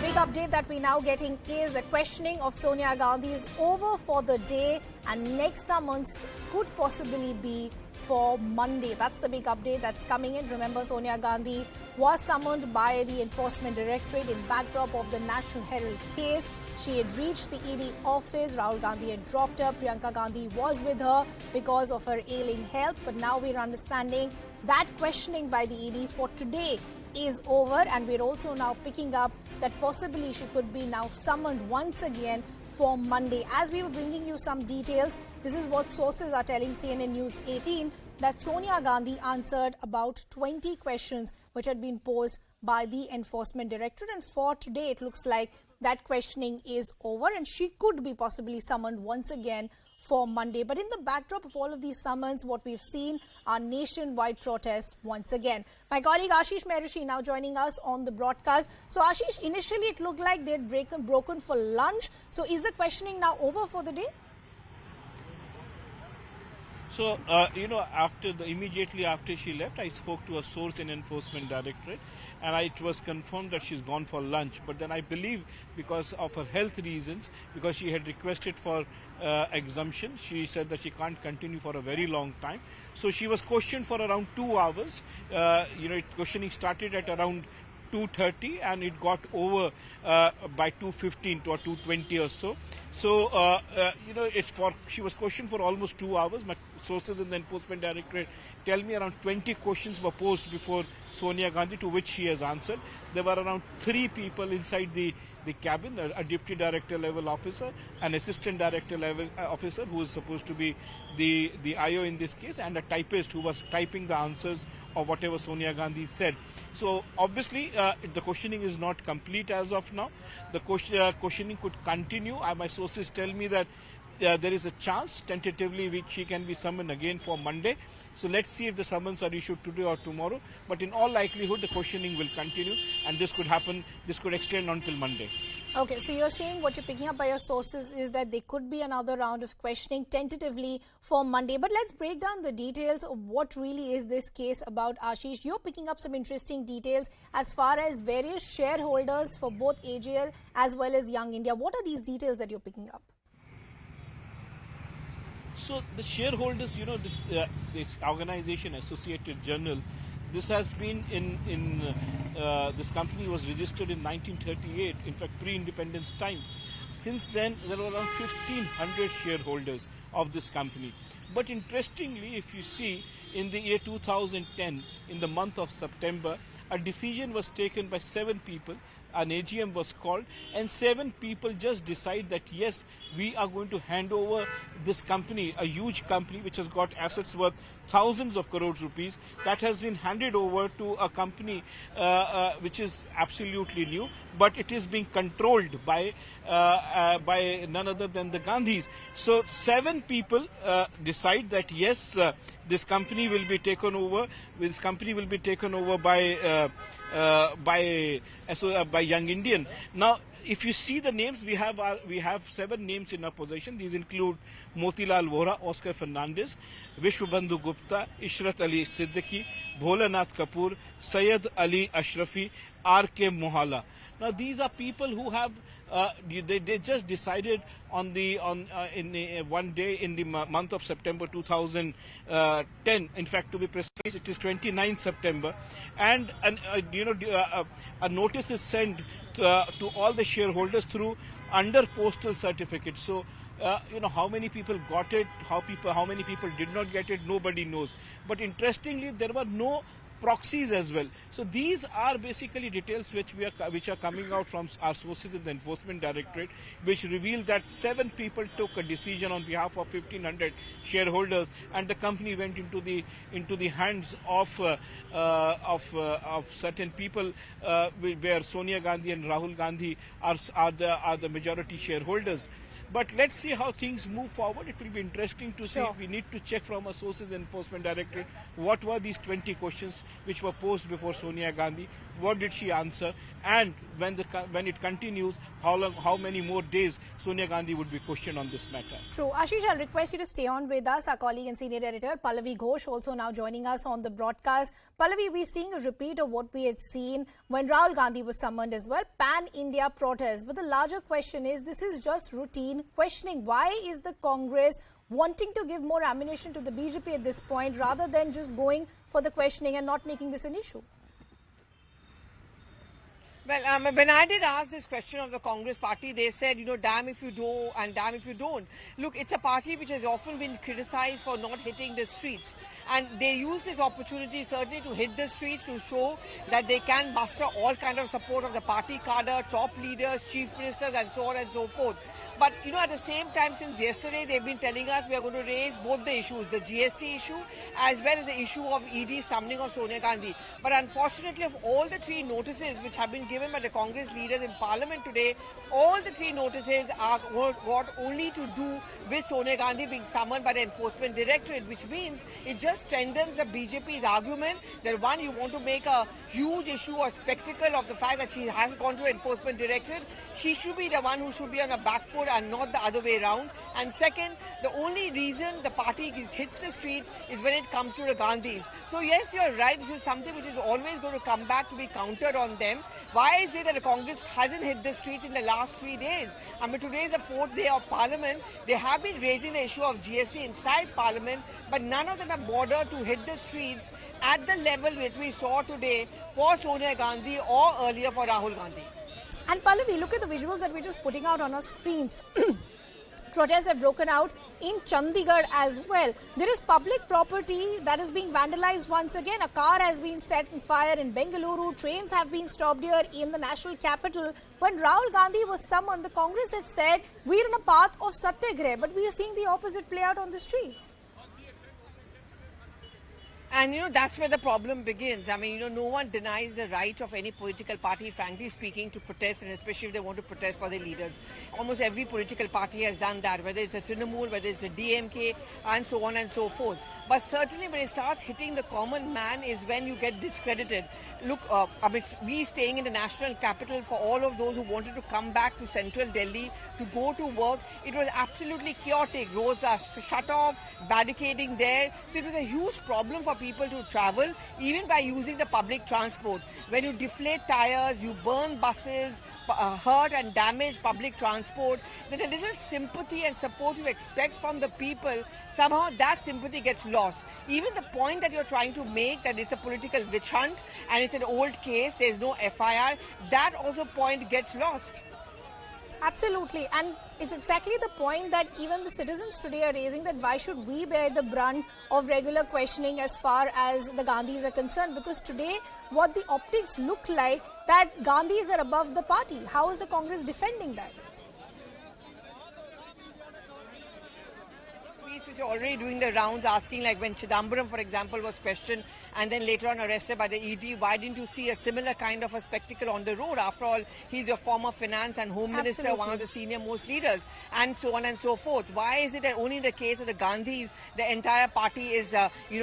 big update that we're now getting is the questioning of Sonia Gandhi is over for the day, and next summons could possibly be for Monday. That's the big update that's coming in. Remember, Sonia Gandhi was summoned by the Enforcement Directorate in backdrop of the National Herald case. She had reached the ED office. Rahul Gandhi had dropped her. Priyanka Gandhi was with her because of her ailing health. But now we're understanding that questioning by the ED for today is over, and we're also now picking up that possibly she could be now summoned once again for Monday. As we were bringing you some details, this is what sources are telling CNN News 18, that Sonia Gandhi answered about 20 questions which had been posed by the Enforcement Directorate, and for today it looks like that questioning is over and she could be possibly summoned once again for Monday. But in the backdrop of all of these summons, what we've seen are nationwide protests once again. My colleague Ashish Mehrishi now joining us on the broadcast. So Ashish, initially it looked like they'd broken for lunch. So is the questioning now over for the day? So, immediately after she left, I spoke to a source in Enforcement Directorate, and it was confirmed that she's gone for lunch. But then I believe because of her health reasons, because she had requested for exemption, she said that she can't continue for a very long time. So she was questioned for around 2 hours. Questioning started at around 2:30 and it got over by 2:15 or 2:20 or so. So, she was questioned for almost 2 hours. My sources in the Enforcement Directorate tell me around 20 questions were posed before Sonia Gandhi, to which she has answered. There were around 3 people inside the cabin, a deputy director level officer, an assistant director level officer who is supposed to be the IO in this case, and a typist who was typing the answers of whatever Sonia Gandhi said. So obviously the questioning is not complete as of now. The questioning could continue. My sources tell me that there is a chance tentatively which she can be summoned again for Monday. So let's see if the summons are issued today or tomorrow. But in all likelihood, the questioning will continue, and this could extend until Monday. Okay, so you're saying what you're picking up by your sources is that there could be another round of questioning tentatively for Monday. But let's break down the details of what really is this case about, Ashish. You're picking up some interesting details as far as various shareholders for both AGL as well as Young India. What are these details that you're picking up? So the shareholders, this organization, Associated Journal, this has been this company was registered in 1938, in fact pre-independence time. Since then, there were around 1,500 shareholders of this company. But interestingly, if you see, in the year 2010, in the month of September, a decision was taken by 7 people. An AGM was called, and 7 people just decide that yes, we are going to hand over this company, a huge company which has got assets worth thousands of crores rupees, that has been handed over to a company which is absolutely new, but it is being controlled by none other than the Gandhis. So 7 people decide that yes, this company will be taken over. This company will be taken over by Young Indian. Now, if you see the names, we have 7 names in our possession. These include Motilal Vora, Oscar Fernandez, Vishwabandhu Gupta, Ishrat Ali Siddiqui, Bholanath Kapoor, Syed Ali Ashrafi, R.K. Mohala. Now, these are people who have they just decided one day in the month of September 2010. In fact, to be precise, it is 29 September, and a notice is sent to all the shareholders through under postal certificate. So how many people got it, how many people did not get it, nobody knows. But interestingly, there were no proxies as well. So these are basically details which are coming out from our sources in the Enforcement Directorate, which reveal that 7 people took a decision on behalf of 1,500 shareholders, and the company went into the hands of certain people, where Sonia Gandhi and Rahul Gandhi are the majority shareholders. But let's see how things move forward. It will be interesting to see. Sure. We need to check from our sources, Enforcement Directorate, what were these 20 questions which were posed before Sonia Gandhi, what did she answer, and when it continues, how many more days Sonia Gandhi would be questioned on this matter. True. Ashish, I'll request you to stay on with us. Our colleague and senior editor Pallavi Ghosh also now joining us on the broadcast. Pallavi, we're seeing a repeat of what we had seen when Rahul Gandhi was summoned as well, pan-India protest. But the larger question is, this is just routine questioning. Why is the Congress wanting to give more ammunition to the BJP at this point rather than just going for the questioning and not making this an issue? Well, when I did ask this question of the Congress party, they said, damn if you do and damn if you don't. Look, it's a party which has often been criticized for not hitting the streets. And they use this opportunity certainly to hit the streets to show that they can muster all kind of support of the party cadre, top leaders, chief ministers and so on and so forth. But, at the same time, since yesterday, they've been telling us we are going to raise both the issues, the GST issue as well as the issue of ED summoning of Sonia Gandhi. But unfortunately, of all the three notices which have been given by the Congress leaders in Parliament today, all the three notices are got only to do with Sonia Gandhi being summoned by the Enforcement Directorate, which means it just strengthens the BJP's argument that one, you want to make a huge issue or spectacle of the fact that she has gone to Enforcement Directorate. She should be the one who should be on a back foot and not the other way around. And second, the only reason the party hits the streets is when it comes to the Gandhis. So yes, you're right. This is something which is always going to come back to be countered on them. Why is it that the Congress hasn't hit the streets in the last 3 days? I mean, today is the 4th day of Parliament. They have been raising the issue of GST inside Parliament, but none of them have bothered to hit the streets at the level which we saw today for Sonia Gandhi or earlier for Rahul Gandhi. And Pallavi, look at the visuals that we're just putting out on our screens. Protests have broken out in Chandigarh as well. There is public property that is being vandalized once again. A car has been set on fire in Bengaluru. Trains have been stopped here in the national capital. When Rahul Gandhi was summoned, the Congress had said, we're in a path of satyagrah, but we are seeing the opposite play out on the streets. And, that's where the problem begins. I mean, no one denies the right of any political party, frankly speaking, to protest, and especially if they want to protest for their leaders. Almost every political party has done that, whether it's a Trinamool, whether it's a DMK, and so on and so forth. But certainly when it starts hitting the common man is when you get discredited. Look, we staying in the national capital, for all of those who wanted to come back to central Delhi to go to work, it was absolutely chaotic. Roads are shut off, barricading there. So it was a huge problem for people to travel, even by using the public transport. When you deflate tires, you burn buses, hurt and damage public transport, then a little sympathy and support you expect from the people, somehow that sympathy gets lost. Even the point that you're trying to make, that it's a political witch hunt and it's an old case, there's no FIR, that also point gets lost. Absolutely. And it's exactly the point that even the citizens today are raising, that why should we bear the brunt of regular questioning as far as the Gandhis are concerned? Because today, what the optics look like, that Gandhis are above the party. How is the Congress defending that? Which are already doing the rounds, asking, like when Chidambaram, for example, was questioned and then later on arrested by the ED, why didn't you see a similar kind of a spectacle on the road? After all, he's your former finance and home minister, one of the senior most leaders, and so on and so forth. Why is it that only in the case of the Gandhis, the entire party is,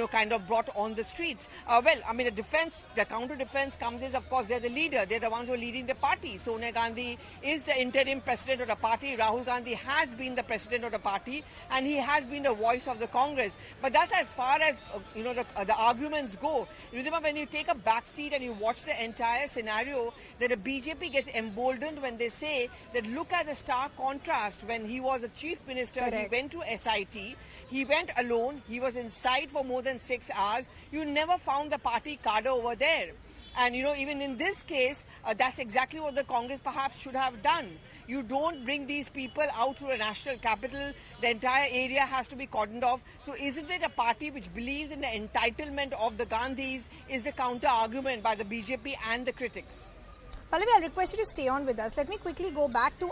kind of brought on the streets? The counter-defense comes in, of course, they're the leader. They're the ones who are leading the party. Sonia Gandhi is the interim president of the party. Rahul Gandhi has been the president of the party, and he has been the voice of the Congress. But that's as far as the arguments go. Remember, when you take a back seat and you watch the entire scenario, that the BJP gets emboldened when they say that look at the stark contrast. When he was a chief minister, Correct. He went to SIT, he went alone, he was inside for more than 6 hours. You never found the party cadre over there. And, even in this case, that's exactly what the Congress perhaps should have done. You don't bring these people out to a national capital. The entire area has to be cordoned off. So isn't it a party which believes in the entitlement of the Gandhis is the counter-argument by the BJP and the critics? Pallavi, I'll request you to stay on with us. Let me quickly go back to